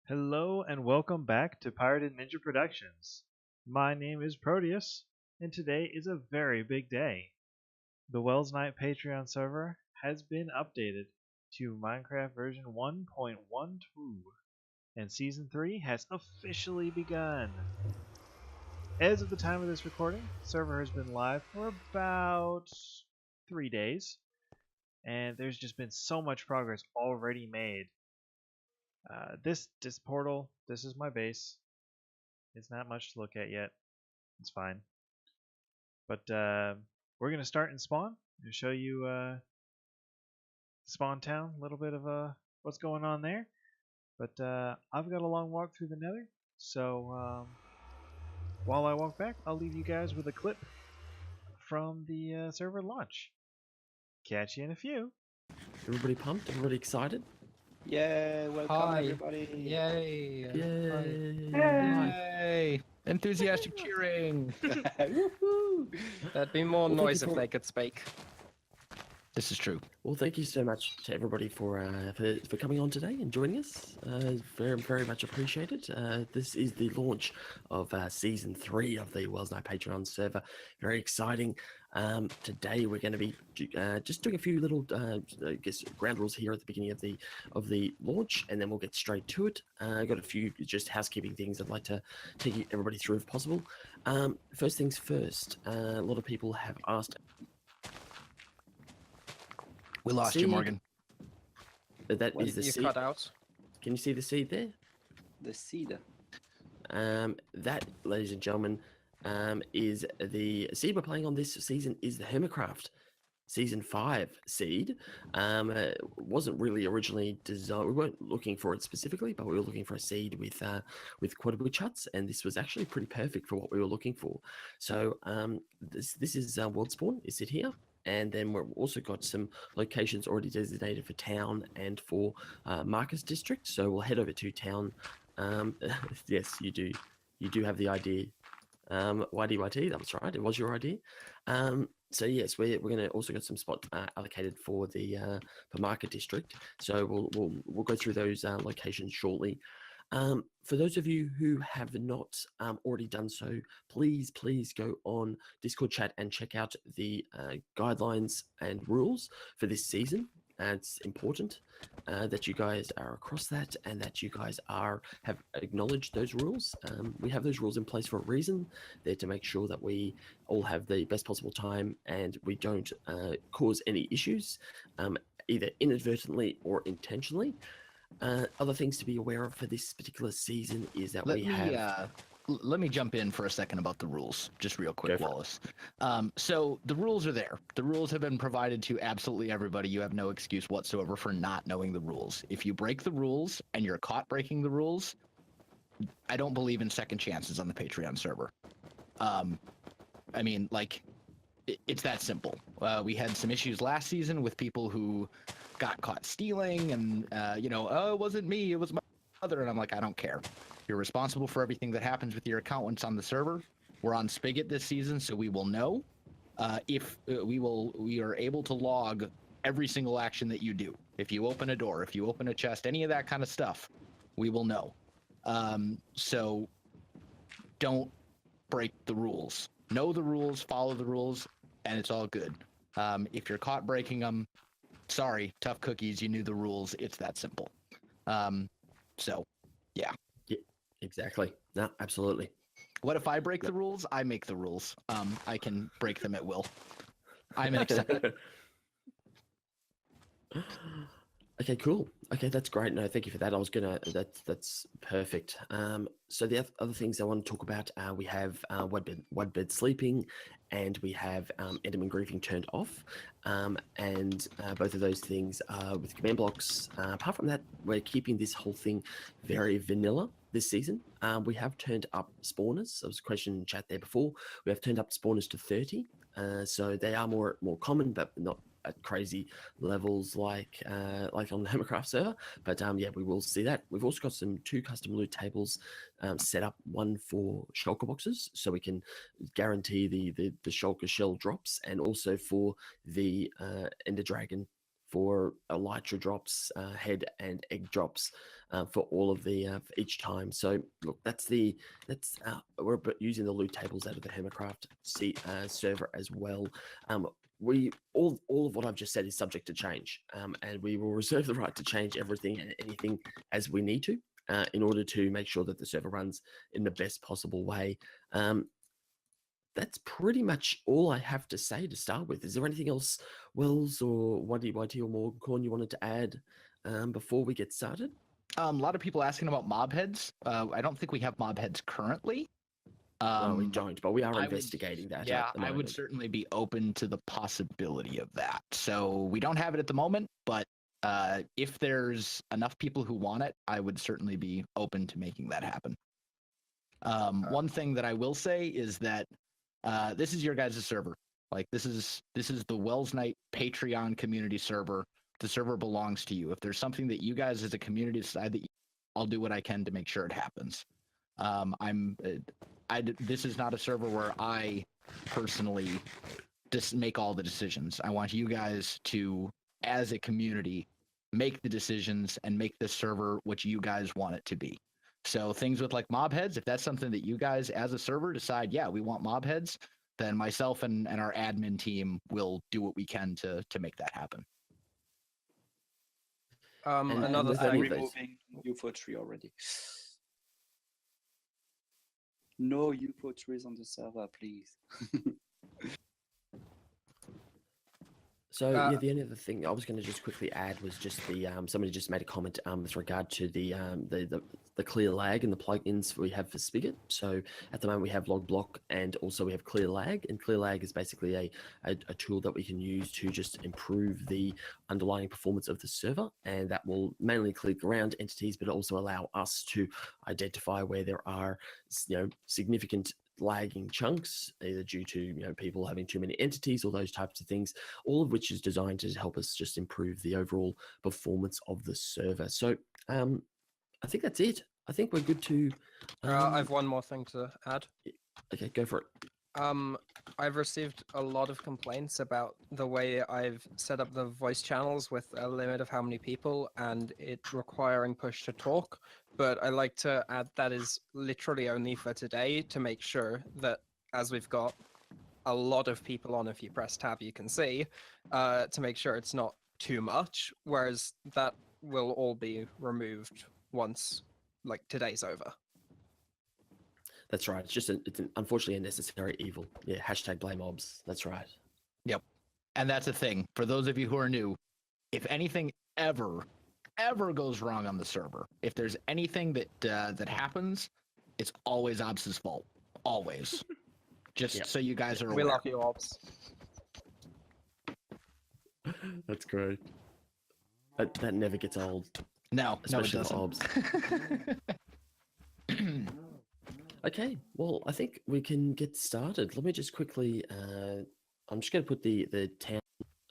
Hello and welcome back to Pirated Ninja Productions. My name is Proteus, and today is a very big day. The Welsknight Patreon server has been updated to Minecraft version 1.12, and Season 3 has officially begun. As of the time of this recording, the server has been live for about 3 days, and there's just been so much progress already made. This portal, this is my base. It's not much to look at yet. It's fine. But we're going to start in spawn and show you spawn town, a little bit of what's going on there. But I've got a long walk through the nether, so while I walk back, I'll leave you guys with a clip from the server launch. Catch you in a few. Everybody pumped? Everybody excited? Yay, welcome Hi. everybody. Yay. Yay! Yay. Enthusiastic cheering. Woohoo. That'd be more Well, thank noise you if for- they could speak. This is true. Well, thank you so much to everybody for coming on today and joining us. Very much appreciated. This is the launch of season 3 of the Welsknight Patreon server. Very exciting. Today we're going to be just doing a few little, I guess, ground rules here at the beginning of the launch, and then we'll get straight to it. I've got a few just housekeeping things I'd like to take everybody through if possible. First things first. A lot of people have asked. We lost you, Seed. Morgan. That What is the You seed. cut out. Can you see the seed there? The seed. That, ladies and gentlemen, is the seed we're playing on this season is the Hermitcraft Season 5 seed. Wasn't really originally designed. We weren't looking for it specifically, but we were looking for a seed with quad witch huts, and this was actually pretty perfect for what we were looking for. So this is world spawn. Is it here? And then we've also got some locations already designated for town and for Marcus district. So we'll head over to town. Yes, you do. You do have the idea. YDYT, that was right. It was your idea. So yes, we're going to also got some spot allocated for the for Market district. So we'll go through those locations shortly. For those of you who have not already done so, please go on Discord chat and check out the guidelines and rules for this season. It's important that you guys are across that and that you guys have acknowledged those rules. We have those rules in place for a reason. They're to make sure that we all have the best possible time and we don't cause any issues, either inadvertently or intentionally. Other things to be aware of for this particular season is that Let me jump in for a second about the rules, just real quick, Go for it. Wallace. So the rules are there. The rules have been provided to absolutely everybody. You have no excuse whatsoever for not knowing the rules. If you break the rules and you're caught breaking the rules, I don't believe in second chances on the Patreon server. I mean, like, it's that simple. We had some issues last season with people who got caught stealing and, oh, it wasn't me, it was my mother. And I'm like, I don't care. You're responsible for everything that happens with your account once on the server. We're on Spigot this season, so we will know if we are able to log every single action that you do. If you open a door, if you open a chest, any of that kind of stuff, we will know. So don't break the rules. Know the rules, follow the rules, and it's all good. If you're caught breaking them, sorry, tough cookies, you knew the rules. It's that simple. So, yeah. Exactly. No, absolutely. What if I break the rules? I make the rules. I can break them at will. I'm an exception. Okay, cool. Okay, that's great. No, thank you for that. That's perfect. So the other things I want to talk about, we have one bed sleeping, and we have Enderman griefing turned off, and both of those things are with command blocks. Apart from that, we're keeping this whole thing very vanilla this season. We have turned up spawners. There was a question in chat there before. We have turned up spawners to 30, so they are more common, but not at crazy levels like on the Hermitcraft server. But yeah, we will see that. We've also got two custom loot tables set up, one for shulker boxes, so we can guarantee the shulker shell drops, and also for the Ender Dragon for elytra drops, head and egg drops for all of the for each time. So look, we're using the loot tables out of the Hermitcraft server as well. We all of what I've just said is subject to change, and we will reserve the right to change everything and anything as we need to, in order to make sure that the server runs in the best possible way. That's pretty much all I have to say to start with. Is there anything else, Wells or YT or Morgancorn, you wanted to add before we get started? A lot of people asking about mob heads. I don't think we have mob heads currently. No, we don't, but we are I would- investigating that. Yeah, at the I would moment. certainly be open to the possibility of that. So we don't have it at the moment, but if there's enough people who want it, I would certainly be open to making that happen. One thing that I will say is that this is your guys' server. Like this is the Welsknight Patreon community server. The server belongs to you. If there's something that you guys as a community decide that I'll do what I can to make sure it happens. This is not a server where I personally just make all the decisions. I want you guys to, as a community, make the decisions and make this server what you guys want it to be. So things with like mob heads, if that's something that you guys as a server decide, yeah, we want mob heads, then myself and our admin team will do what we can to make that happen. And Another with I'm any thing. of those- removing UFO tree already. No UFO trees on the server, please. So yeah, the only other thing I was going to just quickly add was just the somebody just made a comment with regard to the clear lag and the plugins we have for Spigot. So at the moment we have log block and also we have clear lag, and clear lag is basically a tool that we can use to just improve the underlying performance of the server, and that will mainly click around entities, but also allow us to identify where there are significant lagging chunks, either due to people having too many entities or those types of things, all of which is designed to help us just improve the overall performance of the server. So I think that's it. I think we're good to I've one more thing to add. okay, go for it. I've received a lot of complaints about the way I've set up the voice channels with a limit of how many people and it requiring push to talk. But I like to add that is literally only for today to make sure that as we've got a lot of people on, if you press tab, you can see, to make sure it's not too much, whereas that will all be removed once like today's over. That's right. It's unfortunately a necessary evil. Yeah, hashtag blame obs. That's right. Yep. And that's a thing. For those of you who are new, if anything ever goes wrong on the server, if there's anything that happens, it's always Obs' fault. Always. Just so you guys are We aware. love you, Ops. That's great. That never gets old, No, it especially for doesn't. obs. Okay, well, I think we can get started. Let me just quickly. I'm just going to put the town.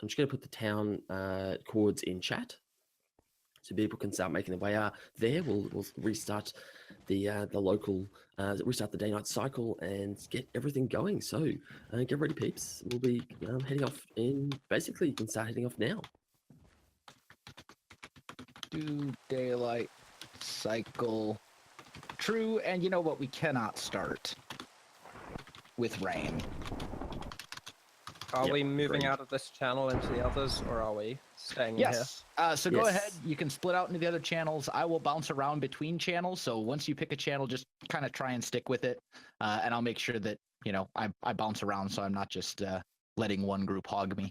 I'm just going to put the town chords in chat, so people can start making their way there. We'll restart the local, restart the day-night cycle and get everything going. So get ready, peeps. We'll be heading off in. Basically, you can start heading off now. Do daylight cycle. True, and you know what? We cannot start with rain. Are Yep, we moving agreed. out of this channel into the others, or are we staying in Yes. So go ahead. Yes. You can split out into the other channels. I will bounce around between channels. So once you pick a channel, just kind of try and stick with it, and I'll make sure that I bounce around, so I'm not just letting one group hog me.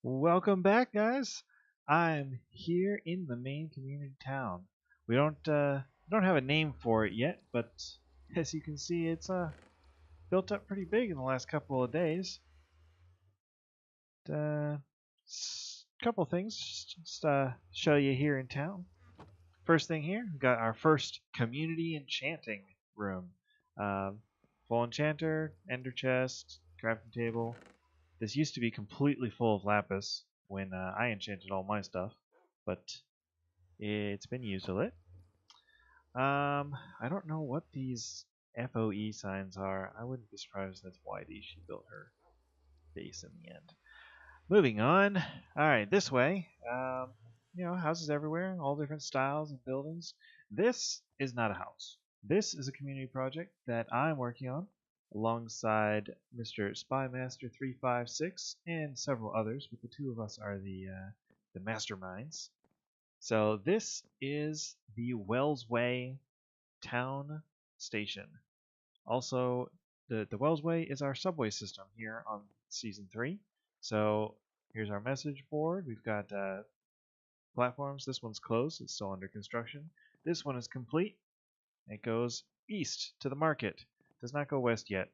Welcome back, guys. I'm here in the main community town. We don't have a name for it yet, but as you can see, it's built up pretty big in the last couple of days. Couple things just show you here in town. First thing here, we've got our first community enchanting room. Full enchanter, ender chest, crafting table. This used to be completely full of lapis when I enchanted all my stuff, but it's been used a lit. I don't know what these FOE signs are. I wouldn't be surprised if that's why she built her base in the end. Moving on. All right, this way. Houses everywhere, all different styles and buildings. This is not a house. This is a community project that I'm working on alongside Mr. Spymaster 356 and several others, but the two of us are the masterminds. So this is the Wellsway Town Station. Also, the Wellsway is our subway system here on season 3. So here's our message board. We've got platforms. This one's closed. It's still under construction. This one is complete. It goes east to the market. Does not go west yet.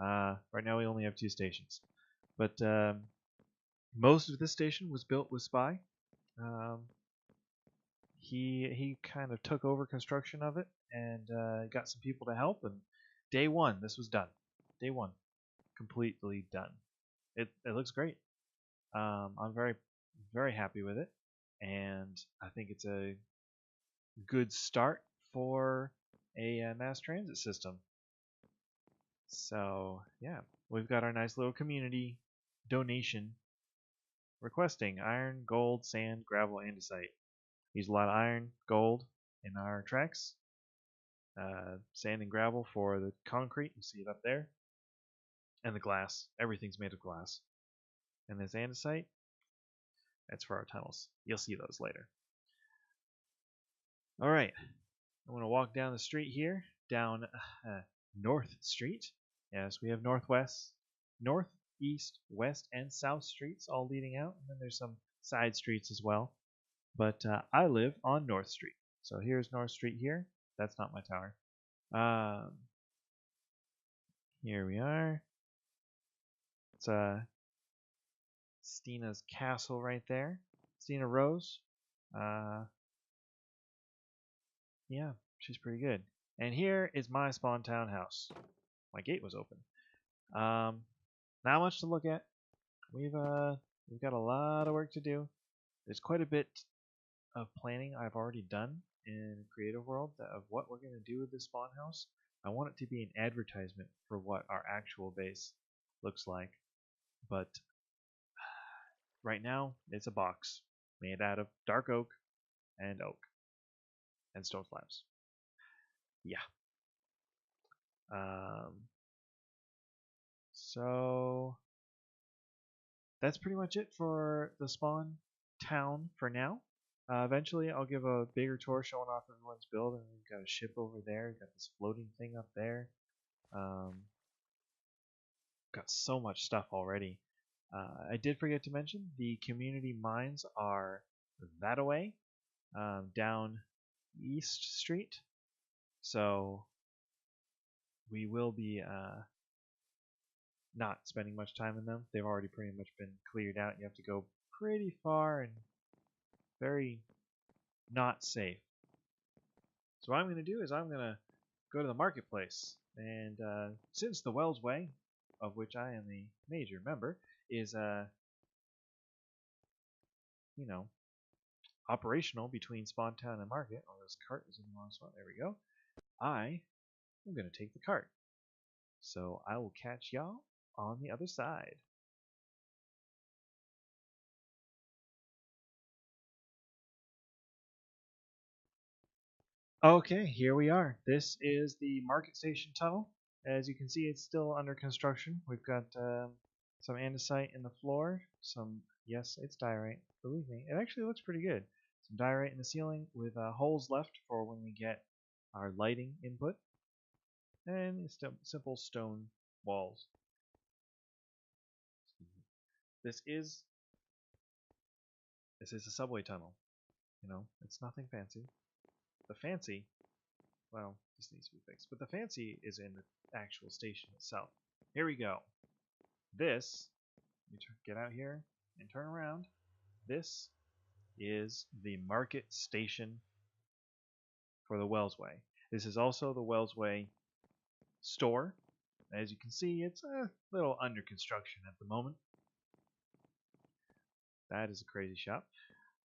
Right now we only have 2 stations. But most of this station was built with Spy. He kind of took over construction of it and got some people to help. And day 1, this was done. Day 1, completely done. It looks great. I'm very, very happy with it, and I think it's a good start for a mass transit system. So yeah, we've got our nice little community donation requesting iron, gold, sand, gravel, andesite. Use a lot of iron, gold in our tracks. Sand and gravel for the concrete. You see it up there. And the glass. Everything's made of glass. And this andesite, that's for our tunnels. You'll see those later. Alright, I'm going to walk down the street here, down North Street. Yes, we have northwest, north, east, west, and south streets all leading out. And then there's some side streets as well. But I live on North Street. So here's North Street here. That's not my tower. Here we are. It's Stina's castle right there. Stina Rose. Yeah, she's pretty good. And here is my spawn town house. My gate was open. Not much to look at. We've got a lot of work to do. There's quite a bit of planning I've already done in Creative World of what we're going to do with this spawn house. I want it to be an advertisement for what our actual base looks like. But right now, it's a box made out of dark oak and stone slabs. Yeah. So that's pretty much it for the spawn town for now. Eventually, I'll give a bigger tour showing off everyone's build. And we've got a ship over there. We've got this floating thing up there. Got so much stuff already. I did forget to mention the community mines are that away, down East Street. So we will be not spending much time in them. They've already pretty much been cleared out. You have to go pretty far and very not safe. So what I'm going to do is I'm going to go to the marketplace. And since the Wellsway, of which I am a major member, is operational between Spawn Town and Market. Oh, this cart is in the wrong spot. There we go. I am going to take the cart. So I will catch y'all on the other side. Okay, here we are. This is the Market Station tunnel. As you can see, it's still under construction. We've got some andesite in the floor. Yes, it's diorite. Believe me, it actually looks pretty good. Some diorite in the ceiling with holes left for when we get our lighting input. And simple stone walls. This is a subway tunnel. It's nothing fancy. The fancy, well, this needs to be fixed. But the fancy is in the actual station itself. Here we go. This, let me get out here and turn around. This is the market station for the Wellsway. This is also the Wellsway store. As you can see, it's a little under construction at the moment. That is a crazy shop.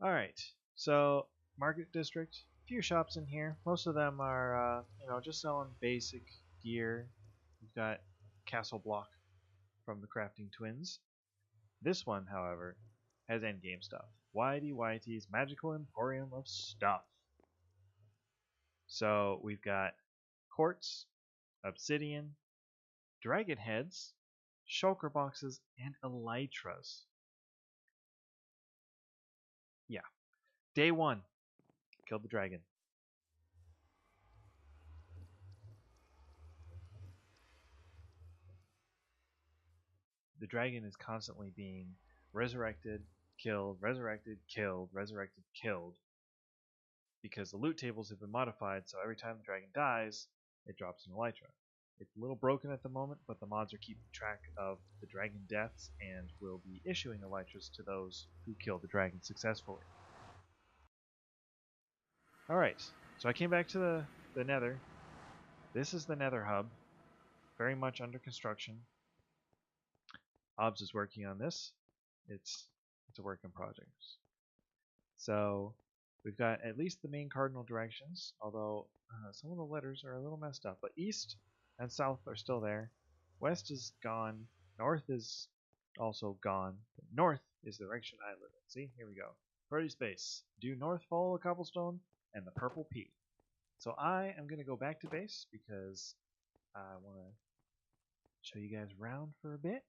Alright, so Market District, few shops in here. Most of them are, just selling basic gear. We've got Castle Block from the Crafting Twins. This one, however, has endgame stuff. Whitey Whitey's Magical Emporium of Stuff. So we've got quartz, obsidian, dragon heads, shulker boxes, and elytras. Yeah. Day 1. Killed the dragon. The dragon is constantly being resurrected, killed, resurrected, killed, resurrected, killed. Because the loot tables have been modified, so every time the dragon dies, it drops an elytra. It's a little broken at the moment, but the mods are keeping track of the dragon deaths and will be issuing elytras to those who kill the dragon successfully. Alright, so I came back to the nether. This is the nether hub, very much under construction. OBS is working on this. It's a work in progress. So we've got at least the main cardinal directions, although some of the letters are a little messed up. But east and south are still there. West is gone. North is also gone. But north is the direction I live in. See, here we go. Party space. Due north, follow the cobblestone and the purple P. So I am going to go back to base because I want to show you guys around for a bit.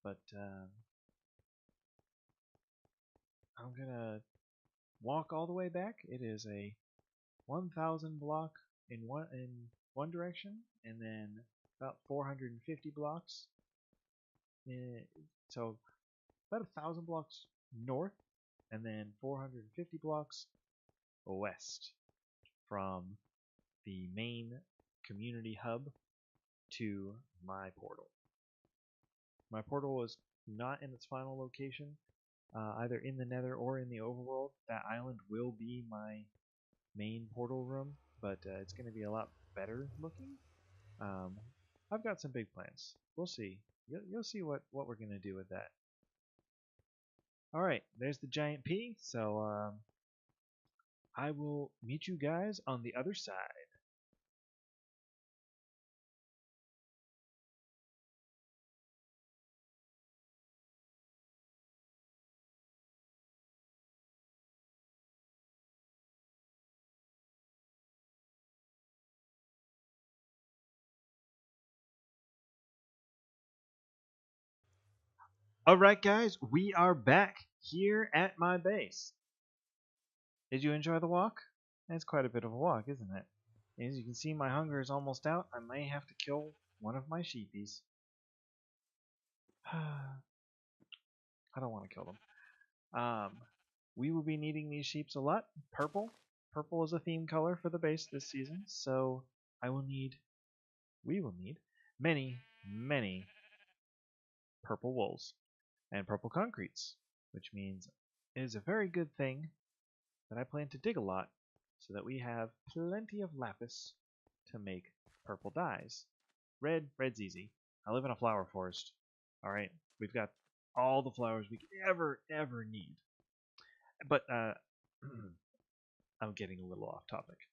But I'm going to walk all the way back. It is a 1,000 block in one direction, and then about 450 blocks. So about 1,000 blocks north, and then 450 blocks west from the main community hub to my portal. My portal is not in its final location, either in the nether or in the overworld. That island will be my main portal room, but it's going to be a lot better looking. I've got some big plans. We'll see. You'll see what we're going to do with that. Alright, there's the giant P, so I will meet you guys on the other side. Alright guys, we are back here at my base. Did you enjoy the walk? It's quite a bit of a walk, isn't it? As you can see, my hunger is almost out. I may have to kill one of my sheepies. I don't want to kill them. We will be needing these sheeps a lot. Purple. Purple is a theme color for the base this season, so we will need many, many purple wools and purple concretes, which means it is a very good thing that I plan to dig a lot so that we have plenty of lapis to make purple dyes. Red's easy. I live in a flower forest. Alright, we've got all the flowers we could ever need. But I'm getting a little off topic.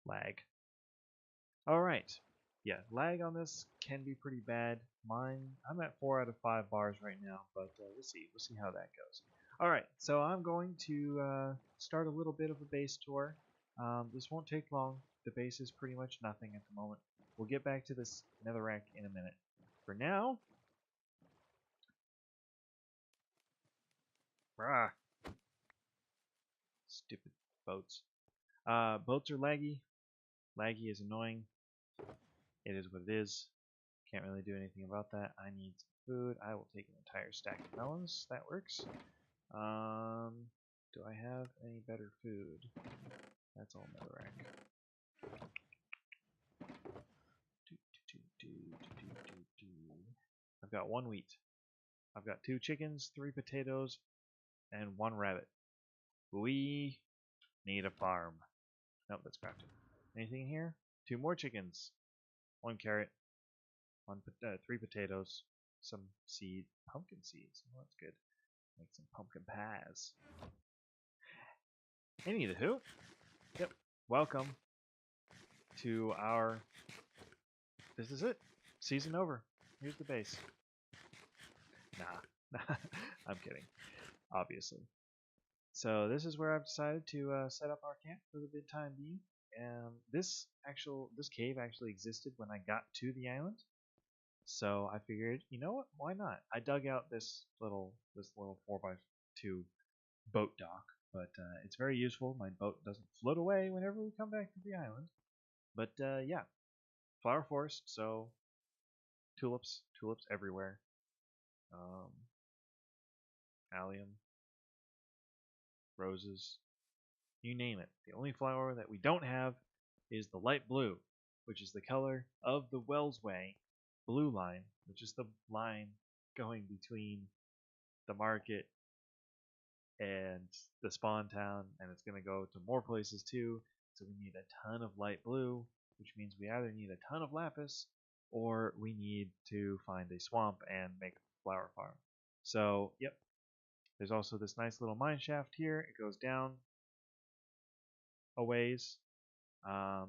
Lag. Alright. Yeah, lag on this can be pretty bad. I'm at 4 out of 5 bars right now, but we'll see. We'll see how that goes. Alright, so I'm going to start a little bit of a base tour. This won't take long. The base is pretty much nothing at the moment. We'll get back to this netherrack in a minute. For now... Stupid boats. Boats are laggy. Laggy is annoying. It is what it is. Can't really do anything about that. I need some food. I will take an entire stack of melons. That works. Do I have any better food? That's all netherrack. I've got 1 wheat. I've got 2 chickens, 3 potatoes, and 1 rabbit. We need a farm. Nope, that's crafted. Anything in here? 2 more chickens. 1 carrot. 3 potatoes. Some seed. Pumpkin seeds. Oh, that's good. Make some pumpkin pies. Anywho. Yep. Welcome to our... This is it. Season over. Here's the base. Nah, I'm kidding. Obviously. So this is where I've decided to set up our camp for the time being. This cave actually existed when I got to the island, so I figured, you know what? Why not? I dug out this little 4x2 boat dock, but it's very useful. My boat doesn't float away whenever we come back to the island. But yeah, flower forest. So tulips everywhere. Allium, roses, you name it. The only flower that we don't have is the light blue, which is the color of the Wellsway blue line, which is the line going between the market and the spawn town, and it's going to go to more places too. So we need a ton of light blue, which means we either need a ton of lapis or we need to find a swamp and make a flower farm. So, yep. There's also this nice little mine shaft here. It goes down a ways. That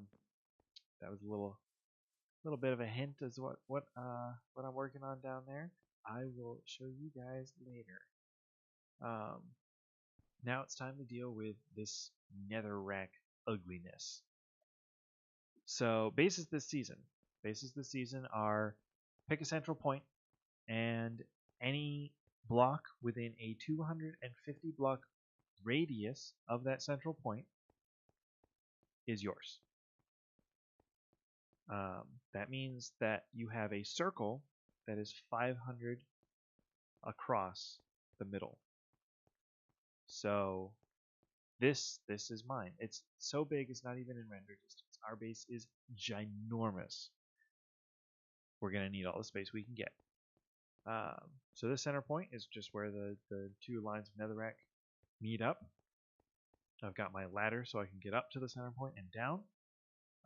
was a little bit of a hint as to what I'm working on down there. I will show you guys later. Now it's time to deal with this netherrack ugliness. So bases this season are pick a central point, and any block within a 250 block radius of that central point is yours. That means that you have a circle that is 500 across the middle. So this is mine. It's so big it's not even in render distance. Our base is ginormous. We're gonna need all the space we can get. So this center point is just where the two lines of netherrack meet up. I've got my ladder so I can get up to the center point and down.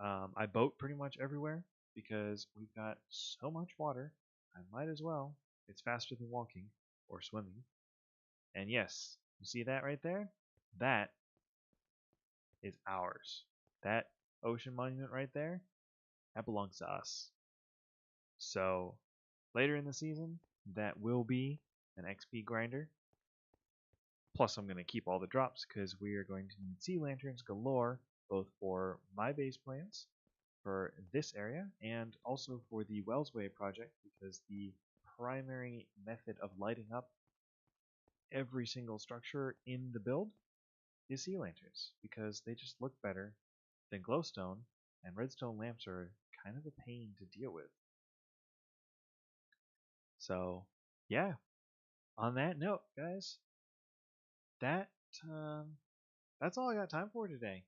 I boat pretty much everywhere because we've got so much water. I might as well. It's faster than walking or swimming. And yes, you see that right there? That is ours. That ocean monument right there, that belongs to us. So later in the season, that will be an XP grinder. Plus, I'm going to keep all the drops because we are going to need sea lanterns galore, both for my base plans for this area and also for the Wellsway project, because the primary method of lighting up every single structure in the build is sea lanterns, because they just look better than glowstone, and redstone lamps are kind of a pain to deal with. So yeah, on that note, guys, that's all I got time for today.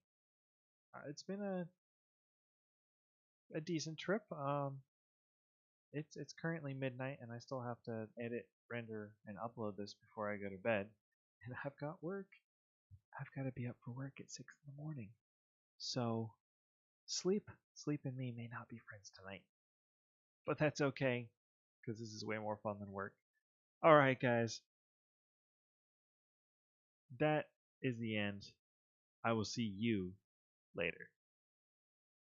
It's been a decent trip. It's currently midnight, and I still have to edit, render, and upload this before I go to bed. And I've got work. I've got to be up for work at 6 in the morning. So sleep and me may not be friends tonight, but that's okay, because this is way more fun than work. All right, guys. That is the end. I will see you later.